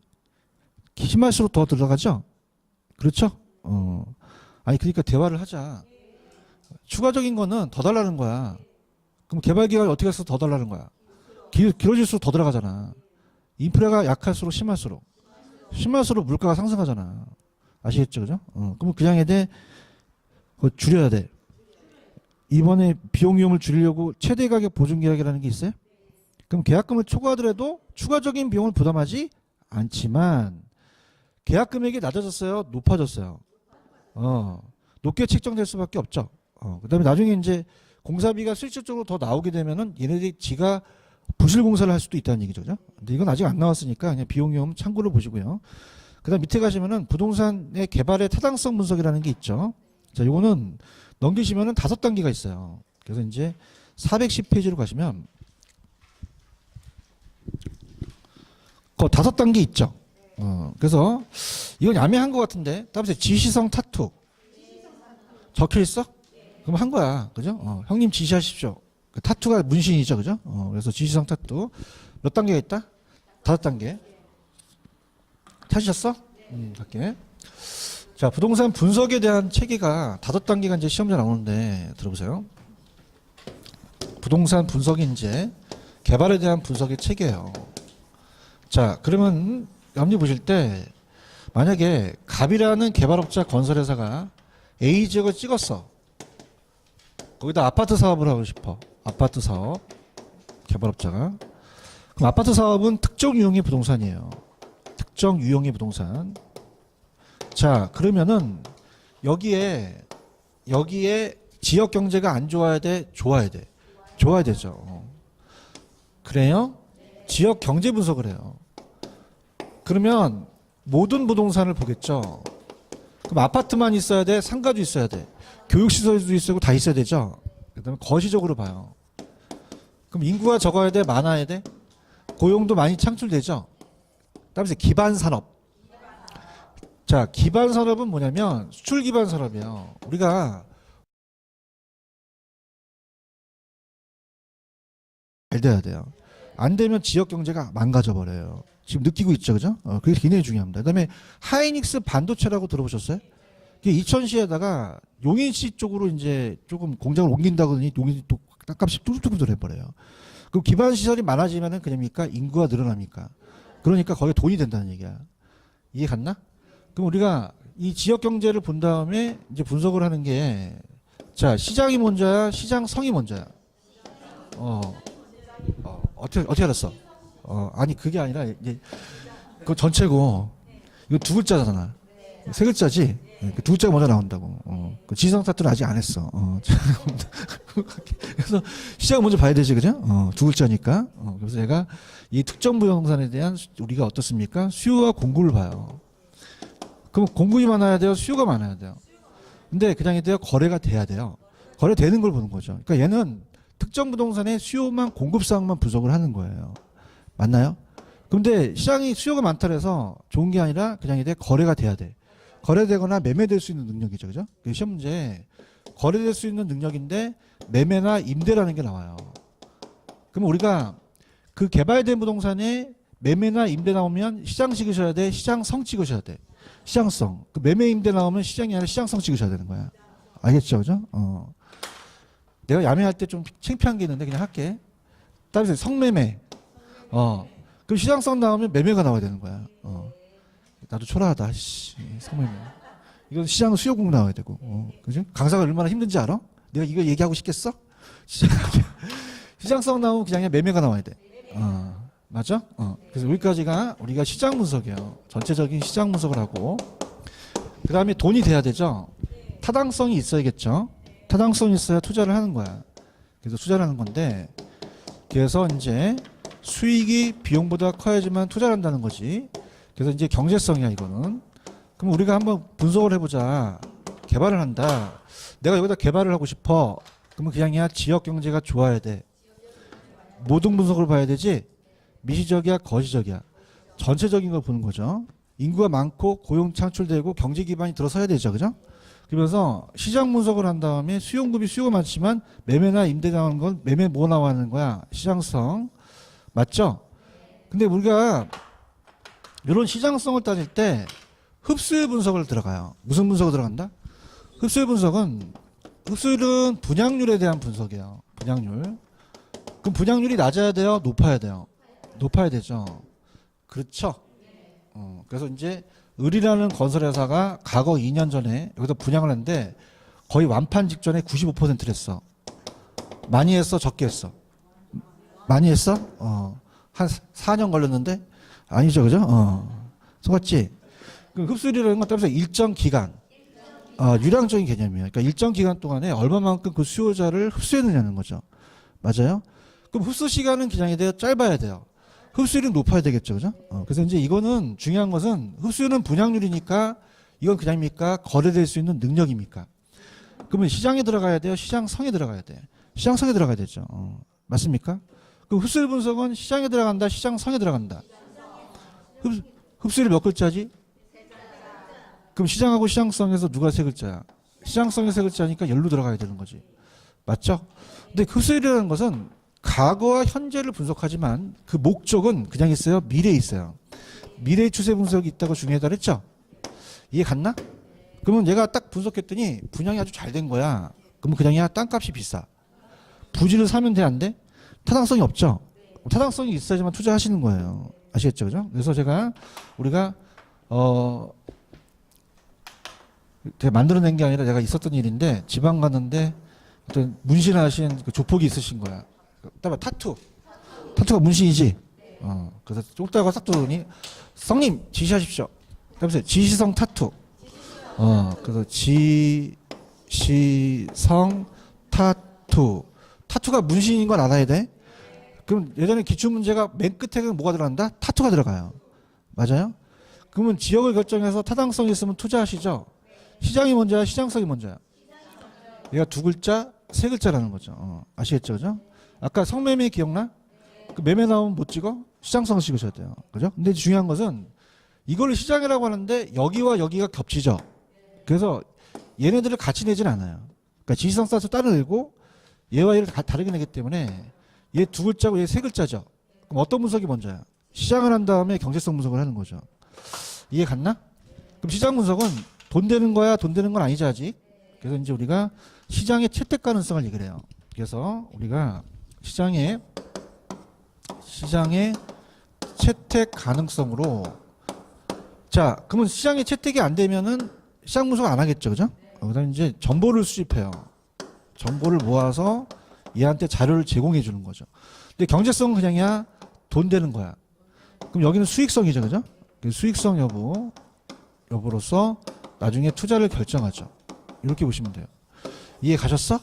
심할수록 더 들어가죠? 그렇죠? 아니 그러니까 대화를 하자. 추가적인 거는 더 달라는 거야. 그럼 개발 기간이 어떻게 해서 더 달라는 거야? 길어질수록 더 들어가잖아. 인프레가 약할수록 심할수록 물가가 상승하잖아. 아시겠죠, 그죠? 그럼 그냥 해대 줄여야 돼. 이번에 비용 위험을 줄이려고 최대 가격 보증 계약이라는 게 있어요? 그럼 계약금을 초과하더라도 추가적인 비용을 부담하지 않지만 계약 금액이 낮아졌어요, 높아졌어요? 높게 책정될 수밖에 없죠. 그다음에 나중에 이제 공사비가 실질적으로 더 나오게 되면은 얘네들이 지가 부실 공사를 할 수도 있다는 얘기죠. 그죠? 근데 이건 아직 안 나왔으니까 그냥 비용 위험 참고로 보시고요. 그다음 밑에 가시면은 부동산의 개발의 타당성 분석이라는 게 있죠. 자, 요거는 넘기시면은 5단계가 있어요. 그래서 이제 410페이지로 가시면 그 5단계 있죠. 그래서 이건 야매한 것 같은데 다음에 지시성 타투 적혀 있어? 그럼 한 거야, 그죠? 형님 지시하십시오. 타투가 문신이죠, 그죠? 그래서 지시성 타투 몇 단계가 있다? 5단계. 찾으셨어? 갈게. 자, 부동산 분석에 대한 체계가 5단계가 이제 시험에 나오는데 들어보세요. 부동산 분석이 이제 개발에 대한 분석의 체계예요. 자, 그러면 염리 보실 때 만약에 갑이라는 개발업자 건설회사가 A 지역을 찍었어. 거기다 아파트 사업을 하고 싶어. 아파트 사업 개발업자가. 그럼 아파트 사업은 특정 유형의 부동산이에요. 특정 유형의 부동산. 자, 그러면은 여기에 지역 경제가 안 좋아야 돼, 좋아야 돼? 좋아야 되죠. 그래요? 지역 경제 분석을 해요. 그러면 모든 부동산을 보겠죠. 그럼 아파트만 있어야 돼, 상가도 있어야 돼, 교육시설도 있어야 다 있어야 되죠. 그다음에 거시적으로 봐요. 그럼 인구가 적어야 돼, 많아야 돼? 고용도 많이 창출되죠. 그다음에 기반 산업. 자, 기반 산업은 뭐냐면 수출 기반 산업이에요. 우리가 잘 돼야 돼요. 안 되면 지역 경제가 망가져 버려요. 지금 느끼고 있죠, 그죠? 그게 굉장히 중요합니다. 그다음에 하이닉스 반도체라고 들어보셨어요? 이게 이천시에다가 용인시 쪽으로 이제 조금 공장을 옮긴다고 하더니 용인시 또 땅값이 뚝뚝뚝 해버려요. 그럼 기반 시설이 많아지면은 그냥입니까? 인구가 늘어납니까? 그러니까 거기에 돈이 된다는 얘기야. 이해 갔나? 그럼 우리가 이 지역 경제를 본 다음에 이제 분석을 하는 게, 자, 시장이 먼저야, 시장성이 먼저야? 어떻게 알았어? 아니 그게 아니라 이제 그 전체고 이거 두 글자잖아. 세 글자지? 그 두 글자가 먼저 나온다고. 그 지성 타투는 아직 안 했어. 그래서 시작을 먼저 봐야 되지, 그죠? 두 글자니까. 그래서 제가 이 특정 부동산에 대한 우리가 어떻습니까? 수요와 공급을 봐요. 그럼 공급이 많아야 돼요? 수요가 많아야 돼요? 근데 그냥 돼요? 거래가 돼야 돼요. 거래되는 걸 보는 거죠. 그러니까 얘는 특정 부동산의 수요만 공급상만 분석을 하는 거예요. 맞나요? 근데 시장이 수요가 많다 해서 좋은 게 아니라 그냥 이제 거래가 돼야 돼. 거래되거나 매매될 수 있는 능력이죠. 그죠? 시험 문제 거래될 수 있는 능력인데 매매나 임대라는 게 나와요. 그럼 우리가 그 개발된 부동산에 매매나 임대 나오면 시장 찍으셔야 돼. 시장성 찍으셔야 돼. 시장성. 그 매매 임대 나오면 시장이 아니라 시장성 찍으셔야 되는 거야. 알겠죠? 그죠? 내가 야매할 때 좀 창피한 게 있는데 그냥 할게. 따라서 성매매. 그럼 시장성 나오면 매매가 나와야 되는 거야. 나도 초라하다. 씨, 성매매. 이건 시장 수요공 나와야 되고. 그죠? 강사가 얼마나 힘든지 알아? 내가 이거 얘기하고 싶겠어? 시장성 나오면 그냥 매매가 나와야 돼. 맞죠? 그래서 여기까지가 우리가 시장 분석이에요. 전체적인 시장 분석을 하고. 그 다음에 돈이 돼야 되죠? 타당성이 있어야겠죠? 타당성이 있어야 투자를 하는 거야. 그래서 투자를 하는 건데, 그래서 이제 수익이 비용보다 커야지만 투자를 한다는 거지. 그래서 이제 경제성이야, 이거는. 그럼 우리가 한번 분석을 해보자. 개발을 한다. 내가 여기다 개발을 하고 싶어. 그러면 그냥이야 지역 경제가 좋아야 돼. 모든 분석을 봐야 되지. 미시적이야, 거시적이야. 전체적인 걸 보는 거죠. 인구가 많고 고용 창출되고 경제 기반이 들어서야 되죠, 그죠? 그러면서 시장 분석을 한 다음에 수요공급이 수요가 많지만 매매나 임대 나오는 건 매매 뭐 나와는 거야? 시장성. 맞죠? 근데 우리가 이런 시장성을 따질 때 흡수율 분석을 들어가요. 무슨 분석을 들어간다? 흡수율 분석은 흡수율은 분양률에 대한 분석이에요. 분양률. 그럼 분양률이 낮아야 돼요? 높아야 돼요? 높아야 되죠. 그렇죠. 그래서 이제 을이라는 건설회사가 과거 2년 전에 여기서 분양을 했는데 거의 완판 직전에 95%를 했어. 많이 했어? 적게 했어? 많이 했어? 한 4년 걸렸는데? 아니죠, 그죠? 속았지? 그 흡수율이라는 건 따라서 일정 기간, 유량적인 개념이에요. 그러니까 일정 기간 동안에 얼마만큼 그 수요자를 흡수했느냐는 거죠. 맞아요? 그럼 흡수 시간은 그냥 돼요? 짧아야 돼요? 흡수율이 높아야 되겠죠, 그죠? 그래서 이제 이거는 중요한 것은 흡수율은 분양률이니까 이건 그냥입니까? 거래될 수 있는 능력입니까? 그러면 시장에 들어가야 돼요? 시장성에 들어가야 돼? 시장성에 들어가야 되죠. 맞습니까? 그 흡수율 분석은 시장에 들어간다, 시장성에 들어간다. 흡수율이 몇 글자지? 그럼 시장하고 시장성에서 누가 세 글자야? 시장성에 세 글자니까 열로 들어가야 되는 거지. 맞죠? 근데 흡수율이라는 것은 과거와 현재를 분석하지만 그 목적은 그냥 있어요. 미래에 있어요. 미래 추세 분석이 있다고 중요하다 그랬죠? 이해 갔나? 그러면 얘가 딱 분석했더니 분양이 아주 잘 된 거야. 그러면 그냥 야 땅값이 비싸. 부지를 사면 돼, 안 돼? 타당성이 없죠? 타당성이 있어야지만 투자하시는 거예요. 아시겠죠? 그죠? 그래서 우리가 제가 만들어낸 게 아니라 내가 있었던 일인데 지방 갔는데 어떤 문신하신 그 조폭이 있으신 거야. 따라 타투가 문신이지. 그래서 쪽다가 싹 들어오니 성님 지시하십시오. 그러면서 지시성 타투. 그래서 지시성 타투. 타투가 문신인 건 알아야 돼. 그럼 예전에 기출 문제가 맨 끝에는 뭐가 들어간다? 타투가 들어가요. 맞아요? 그러면 지역을 결정해서 타당성이 있으면 투자하시죠. 시장이 먼저야, 시장성이 먼저야. 얘가 두 글자, 세 글자라는 거죠. 아시겠죠, 그죠? 아까 성매매 기억나? 그 매매 나오면 못 찍어? 시장성 찍으셔야 돼요. 그죠? 근데 중요한 것은 이걸 시장이라고 하는데 여기와 여기가 겹치죠. 그래서 얘네들을 같이 내진 않아요. 그러니까 지시성 따서 따로 내고 얘와 얘를 다르게 내기 때문에 얘 두 글자고 얘 세 글자죠. 그럼 어떤 분석이 먼저야? 시장을 한 다음에 경제성 분석을 하는 거죠. 이해 갔나? 그럼 시장 분석은 돈 되는 거야, 돈 되는 건 아니지 아직. 그래서 이제 우리가 시장의 채택 가능성을 얘기를 해요. 그래서 우리가 시장의 채택 가능성으로 자, 그러면 시장의 채택이 안 되면은 시장 분석 안 하겠죠, 그죠? 그다음 이제 정보를 수집해요. 정보를 모아서 얘한테 자료를 제공해 주는 거죠. 근데 경제성은 그냥이야 돈 되는 거야. 그럼 여기는 수익성이죠, 그죠? 수익성 여부로서 나중에 투자를 결정하죠. 이렇게 보시면 돼요. 이해 가셨어?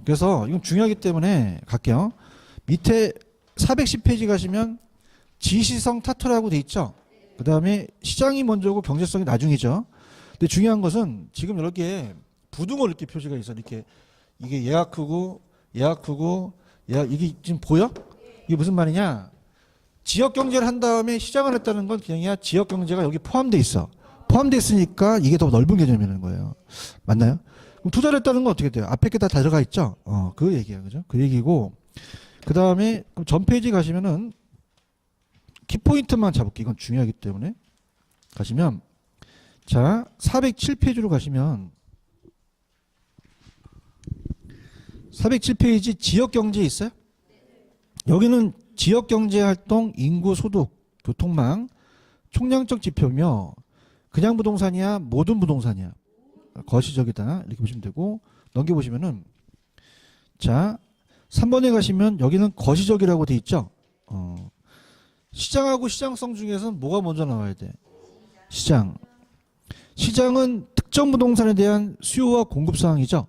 그래서 이건 중요하기 때문에 갈게요. 밑에 410페이지 가시면 지시성 타투라고 돼 있죠. 그 다음에 시장이 먼저고 경제성이 나중이죠. 근데 중요한 것은 지금 여기에 부등호 이렇게 표시가 있어. 이렇게 이게 예약후고 예약후고 예약 이게 지금 보여? 이게 무슨 말이냐? 지역 경제를 한 다음에 시장을 했다는 건 그냥이야. 지역 경제가 여기 포함돼 있어. 포함돼 있으니까 이게 더 넓은 개념이라는 거예요. 맞나요? 그럼 투자를 했다는 건 어떻게 돼요? 앞에 게 다 들어가 있죠. 그 얘기야, 그죠? 그 얘기고. 그 다음에 전 페이지 가시면은 키포인트만 잡을게. 이건 중요하기 때문에 가시면 자 407페이지로 가시면 407페이지 지역경제 있어요? 여기는 지역경제활동, 인구, 소득, 교통망, 총량적 지표며 그냥 부동산이야, 모든 부동산이야, 거시적이다 이렇게 보시면 되고 넘겨보시면은 자 3번에 가시면 여기는 거시적이라고 돼 있죠. 시장하고 시장성 중에서는 뭐가 먼저 나와야 돼? 시장. 시장은 특정 부동산에 대한 수요와 공급 상황이죠.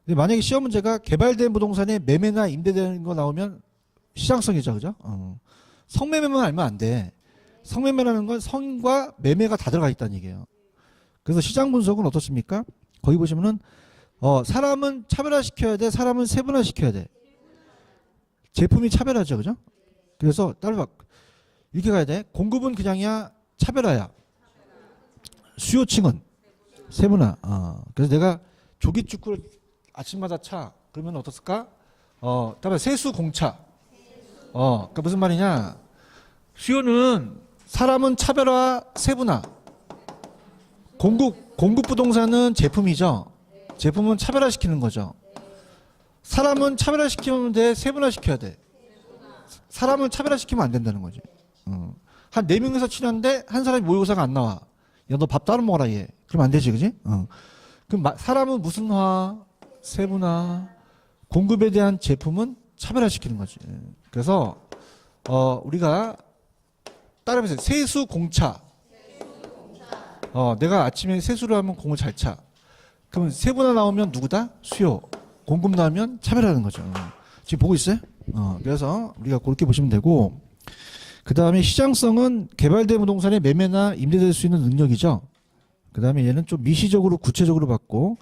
근데 만약에 시험 문제가 개발된 부동산에 매매나 임대되는 거 나오면 시장성이죠, 그죠? 성매매만 알면 안 돼. 성매매라는 건 성과 매매가 다 들어가 있다는 얘기예요. 그래서 시장 분석은 어떻습니까? 거기 보시면은 사람은 차별화시켜야 돼, 사람은 세분화시켜야 돼. 제품이 차별화죠, 그죠? 그래서 따라봐. 이렇게 가야 돼. 공급은 그냥이야, 차별화야. 수요층은 세분화. 그래서 내가 조기축구를 아침마다 차. 그러면 어떻을까? 따라 세수 공차. 그러니까 무슨 말이냐? 수요는 사람은 차별화, 세분화. 공급 부동산은 제품이죠. 제품은 차별화시키는 거죠. 사람은 차별화시키면 돼, 세분화시켜야 돼. 사람은 차별화시키면 안 된다는 거지. 한 4명이서 친한데 한 사람이 모의고사가 안 나와. 야, 너 밥 따로 먹어라, 얘. 그러면 안 되지, 그지? 그럼 사람은 무슨 화, 세분화, 공급에 대한 제품은 차별화시키는 거지. 그래서 우리가 따라해보세요. 세수 공차. 내가 아침에 세수를 하면 공을 잘 차. 그러면 세분화 나오면 누구다? 수요. 공급 나오면 차별하는 거죠. 지금 보고 있어요? 그래서 우리가 그렇게 보시면 되고, 그 다음에 시장성은 개발된 부동산의 매매나 임대될 수 있는 능력이죠. 그 다음에 얘는 좀 미시적으로 구체적으로 봤고,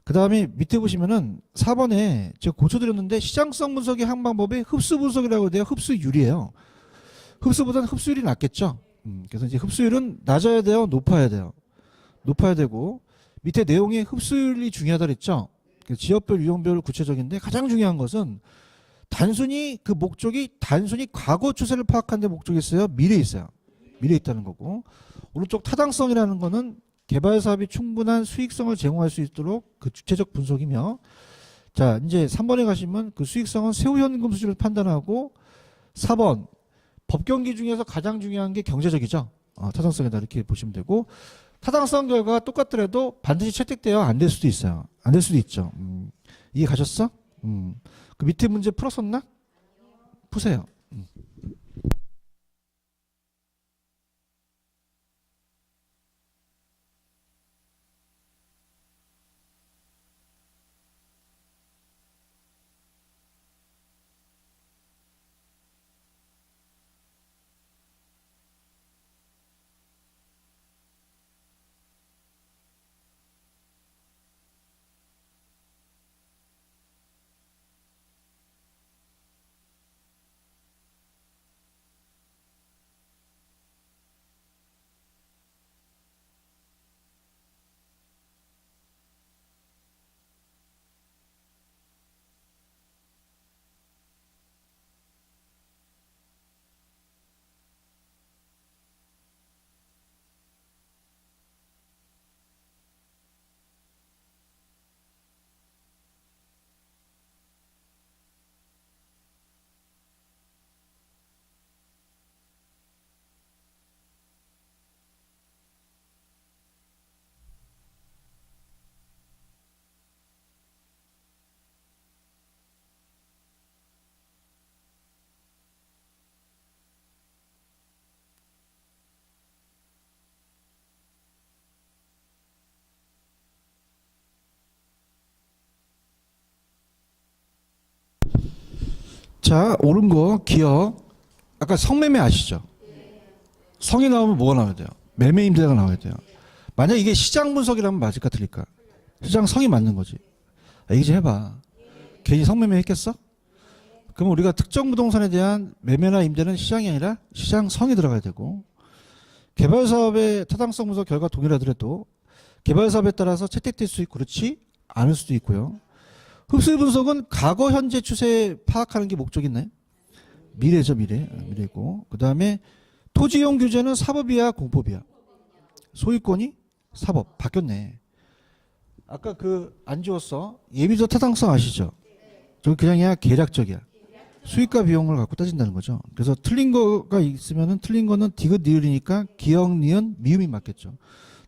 그 다음에 밑에 보시면은 4번에 제가 고쳐드렸는데 시장성 분석의 한 방법이 흡수 분석이라고 돼요. 흡수율이에요. 흡수보다는 흡수율이 낫겠죠. 그래서 이제 흡수율은 낮아야 돼요, 높아야 돼요. 높아야 되고 밑에 내용에 흡수율이 중요하다 그랬죠. 지역별, 유형별 구체적인데 가장 중요한 것은 단순히 그 목적이 단순히 과거 추세를 파악하는 데 목적이 있어요. 미래에 있어요. 미래에 있다는 거고 오른쪽 타당성이라는 거는 개발 사업이 충분한 수익성을 제공할 수 있도록 그 주체적 분석이며 자 이제 3번에 가시면 그 수익성은 세후 현금 수준을 판단하고 4번 법경기 중에서 가장 중요한 게 경제적이죠. 타당성이다 이렇게 보시면 되고 타당성 결과가 똑같더라도 반드시 채택되어 안 될 수도 있어요. 안 될 수도 있죠. 이해 가셨어? 그 밑에 문제 풀었었나? 푸세요. 자, 옳은 거 기억. 아까 성매매 아시죠? 성이 나오면 뭐가 나와야 돼요? 매매 임대가 나와야 돼요. 만약 이게 시장 분석이라면 맞을까 틀릴까? 시장 성이 맞는 거지. 얘기 좀 해봐. 괜히 성매매 했겠어? 그럼 우리가 특정 부동산에 대한 매매나 임대는 시장이 아니라 시장 성이 들어가야 되고, 개발 사업의 타당성 분석 결과 동일하더라도 개발 사업에 따라서 채택될 수 있고 그렇지 않을 수도 있고요. 흡수 분석은 과거 현재 추세 파악하는 게 목적이 있나요? 미래죠, 미래고. 그 다음에 토지용 규제는 사법이야 공법이야? 소유권이 사법. 바뀌었네. 아까 안 지웠어. 예비적 타당성 아시죠? 저기 그냥이야 계략적이야. 수익과 비용을 갖고 따진다는 거죠. 그래서 틀린 거가 있으면은 틀린 거는 디귿 니을이니까 기역 니은 미음이 맞겠죠.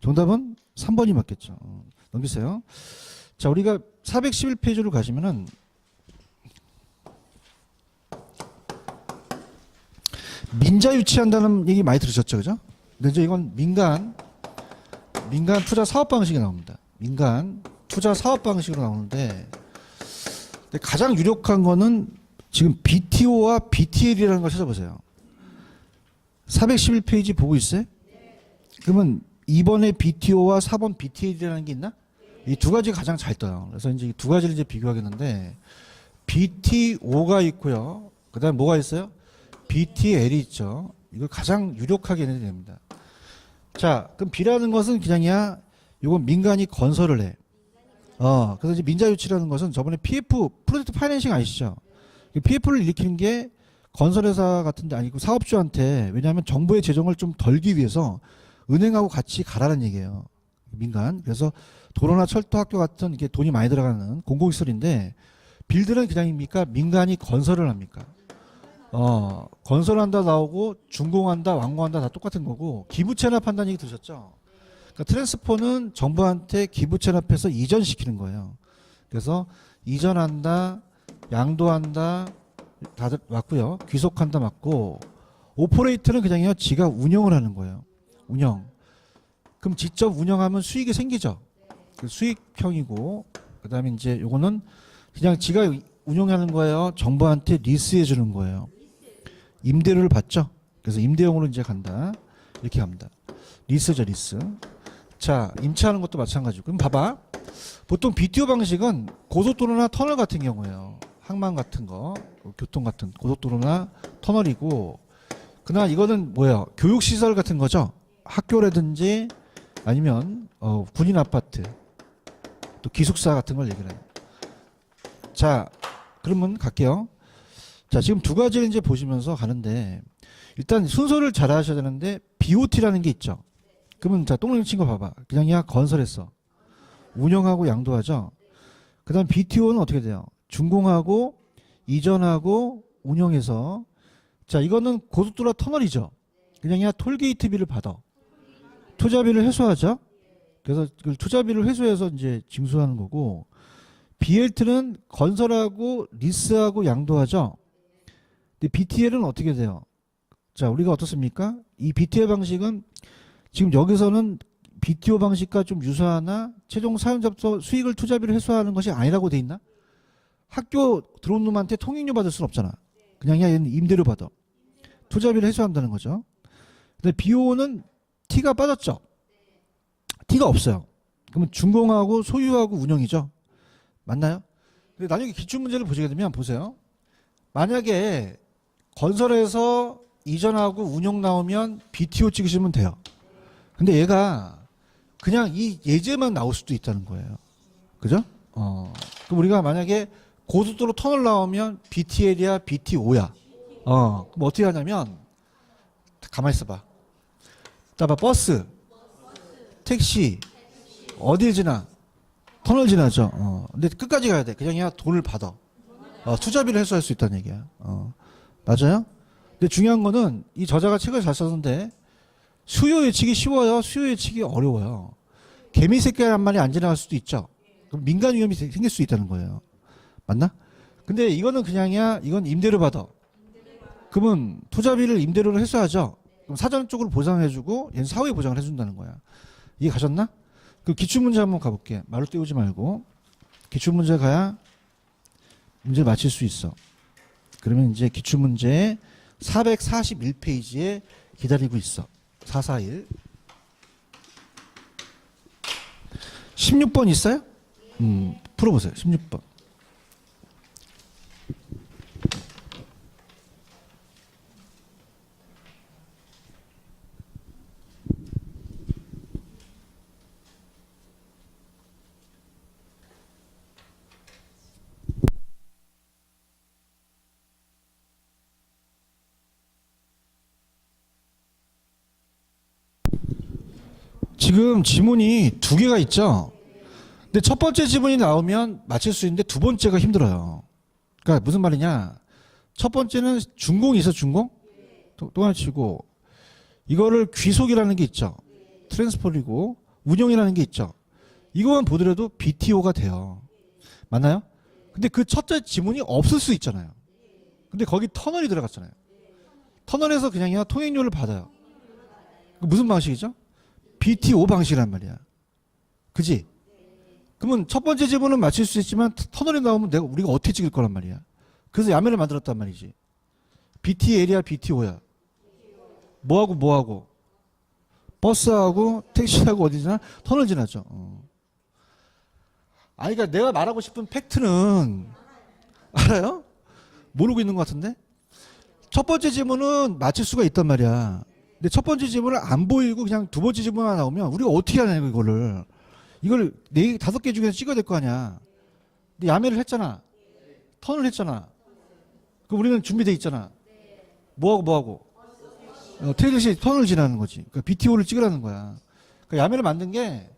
정답은 3번이 맞겠죠. 넘기세요. 자, 우리가 411페이지로 가시면은 민자 유치한다는 얘기 많이 들으셨죠, 그죠? 근데 이제 이건 민간 투자 사업 방식이 나옵니다. 민간 투자 사업 방식으로 나오는데, 근데 가장 유력한 거는 지금 BTO와 BTL이라는 걸 찾아보세요. 411페이지 보고 있어요? 그러면 2번에 BTO와 4번 BTL이라는 게 있나? 이 두 가지가 가장 잘 떠요. 그래서 이제 이 두 가지를 이제 비교하겠는데, BTO가 있고요. 그 다음에 뭐가 있어요? BTL이 있죠. 이걸 가장 유력하게 내야 됩니다. 자, 그럼 B라는 것은 그냥이야. 이건 민간이 건설을 해. 그래서 이제 민자유치라는 것은 저번에 PF, 프로젝트 파이낸싱 아시죠? PF를 일으키는 게 건설회사 같은데 아니고 사업주한테, 왜냐하면 정부의 재정을 좀 덜기 위해서 은행하고 같이 가라는 얘기예요. 민간. 그래서 도로나 철도 학교 같은 이게 돈이 많이 들어가는 공공시설인데, 빌드는 그냥입니까? 민간이 건설을 합니까? 건설한다 나오고 준공한다 완공한다 다 똑같은 거고, 기부 체납한다는 얘기 들으셨죠? 그러니까 트랜스포는 정부한테 기부 체납해서 이전시키는 거예요. 그래서 이전한다, 양도한다 다들 맞고요. 귀속한다 맞고, 오퍼레이트는 그냥요 지가 운영을 하는 거예요. 운영. 그럼 직접 운영하면 수익이 생기죠. 그 수익형이고, 그 다음에 이제 요거는 그냥 지가 운영하는 거예요. 정부한테 리스해 주는 거예요. 임대료를 받죠. 그래서 임대용으로 이제 간다. 이렇게 갑니다. 리스죠, 리스. 자, 임차하는 것도 마찬가지고. 그럼 봐봐. 보통 BTO 방식은 고속도로나 터널 같은 경우예요. 항만 같은 거, 교통 같은 고속도로나 터널이고, 그러나 이거는 뭐예요? 교육시설 같은 거죠. 학교라든지 아니면 군인 아파트, 또 기숙사 같은 걸 얘기를 해요. 자, 그러면 갈게요. 자, 지금 두 가지를 이제 보시면서 가는데, 일단 순서를 잘 하셔야 되는데, BOT라는 게 있죠. 그러면 자, 똥을 친 거 봐봐. 그냥이야 건설했어. 운영하고 양도하죠. 그 다음 BTO는 어떻게 돼요? 준공하고 이전하고 운영해서, 자, 이거는 고속도로 터널이죠. 그냥이야 톨게이트비를 받아. 투자비를 회수하죠. 그래서 그 투자비를 회수해서 이제 징수하는 거고, BLT는 건설하고 리스하고 양도하죠. 근데 BTL은 어떻게 돼요? 자, 우리가 어떻습니까? 이 BTL 방식은 지금 여기서는 BTO 방식과 좀 유사하나 최종 사용자부터 수익을 투자비를 회수하는 것이 아니라고 돼 있나? 학교 들어온 놈한테 통행료 받을 수는 없잖아. 그냥 얘는 임대료 받아. 투자비를 회수한다는 거죠. 근데 BO는 T가 빠졌죠. T가 없어요. 그러면 준공하고 소유하고 운영이죠. 맞나요? 근데 나중에 기출문제를 보시게 되면 보세요. 만약에 건설에서 이전하고 운영 나오면 BTO 찍으시면 돼요. 근데 얘가 그냥 이 예제만 나올 수도 있다는 거예요. 그죠? 그럼 우리가 만약에 고속도로 터널 나오면 BTL이야, BTO야. 그럼 어떻게 하냐면, 가만히 있어봐. 따봐, 버스, 택시, 어딜 지나? 터널 지나죠. 근데 끝까지 가야 돼. 그냥이야 돈을 받아. 투자비를 회수할 수 있다는 얘기야. 맞아요? 근데 중요한 거는 이 저자가 책을 잘 썼는데, 수요 예측이 쉬워요, 수요 예측이 어려워요. 개미 새끼란 말이 안 지나갈 수도 있죠. 그럼 민간 위험이 생길 수 있다는 거예요. 맞나? 근데 이거는 그냥이야, 이건 임대료 받아. 그러면 투자비를 임대료로 회수하죠. 그럼 사전 쪽으로 보상해주고 얘는 사후에 보장을 해준다는 거야. 이해 가셨나? 그 기출문제 한번 가볼게. 말로 때우지 말고. 기출문제 가야 문제를 맞힐 수 있어. 그러면 이제 기출문제 441페이지에 기다리고 있어. 441. 16번 있어요? 풀어보세요. 16번. 지금 지문이 두 개가 있죠? 근데 첫 번째 지문이 나오면 맞힐 수 있는데 두 번째가 힘들어요. 그러니까 무슨 말이냐? 첫 번째는 준공이 있어, 준공? 동아치고 이거를 귀속이라는 게 있죠. 트랜스폴이고 운용이라는 게 있죠. 이거만 보더라도 BTO가 돼요. 맞나요? 근데 그 첫째 지문이 없을 수 있잖아요. 근데 거기 터널이 들어갔잖아요. 터널에서 그냥요 통행료를 받아요. 무슨 방식이죠? BTO 방식이란 말이야. 그지? 그러면 첫 번째 지문은 맞힐 수 있지만 터널이 나오면 우리가 어떻게 찍을 거란 말이야. 그래서 야매를 만들었단 말이지. BT 에리아 BTO야. 뭐하고 버스하고 택시하고 어디 지나? 터널 지나죠. 아니 그러니까 내가 말하고 싶은 팩트는 알아요? 모르고 있는 것 같은데? 첫 번째 지문은 맞힐 수가 있단 말이야. 근데 첫 번째 지문을 안 보이고 그냥 두 번째 지문만 나오면 우리가 어떻게 하냐 이거를. 이걸 네 다섯 개 중에서 찍어야 될 거 아니야. 근데 야매를 했잖아. 턴을 했잖아. 그럼 우리는 준비돼 있잖아. 뭐하고 트레일러시 턴을 지나는 거지. 그러니까 BTO를 찍으라는 거야. 그러니까 야매를 만든 게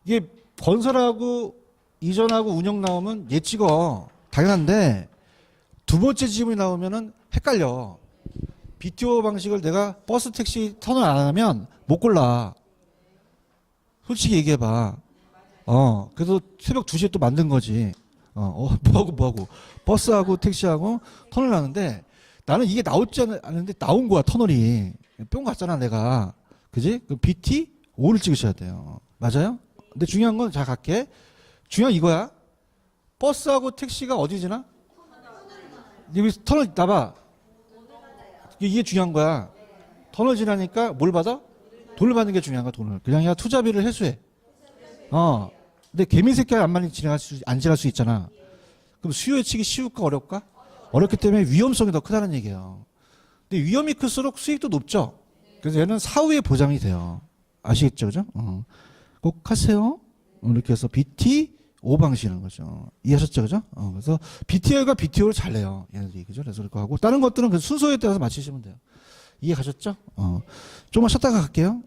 이게 건설하고 이전하고 운영 나오면 얘 찍어. 당연한데 두 번째 지문이 나오면은 헷갈려. BTO 방식을 내가 버스 택시 터널 안 하면 못 골라. 솔직히 얘기해봐. 그래서 새벽 2시에 또 만든 거지. 뭐하고. 버스하고 택시하고 터널 하는데 나는 이게 나올지 않은데 나온 거야, 터널이. 뿅 갔잖아, 내가. 그지? 그럼 BT5를 찍으셔야 돼요. 맞아요? 근데 중요한 건, 자, 갈게. 중요한 이거야. 버스하고 택시가 어디 지나? 여기 터널 나봐. 이게 중요한 거야. 터널 지나니까 뭘 받아? 돈을 받는 게 중요한 거야, 돈을. 그냥 야 투자비를 해소해. 근데 개미 새끼가 안 많이 안 지날 수 있잖아. 그럼 수요 예측이 쉬울까 어렵까? 어렵기 때문에 위험성이 더 크다는 얘기예요. 근데 위험이 클수록 수익도 높죠. 그래서 얘는 사후에 보장이 돼요. 아시겠죠, 그죠? 꼭 하세요. 이렇게 해서 BT5 방식이라는 거죠. 이해하셨죠, 그죠? 그래서 BTO가 BTO를 잘 내요. 얘네들이, 그죠? 그래서 그거 하고 다른 것들은 그 순서에 따라서 맞추시면 돼요. 이해 가셨죠? 조금만 쉬었다가 갈게요.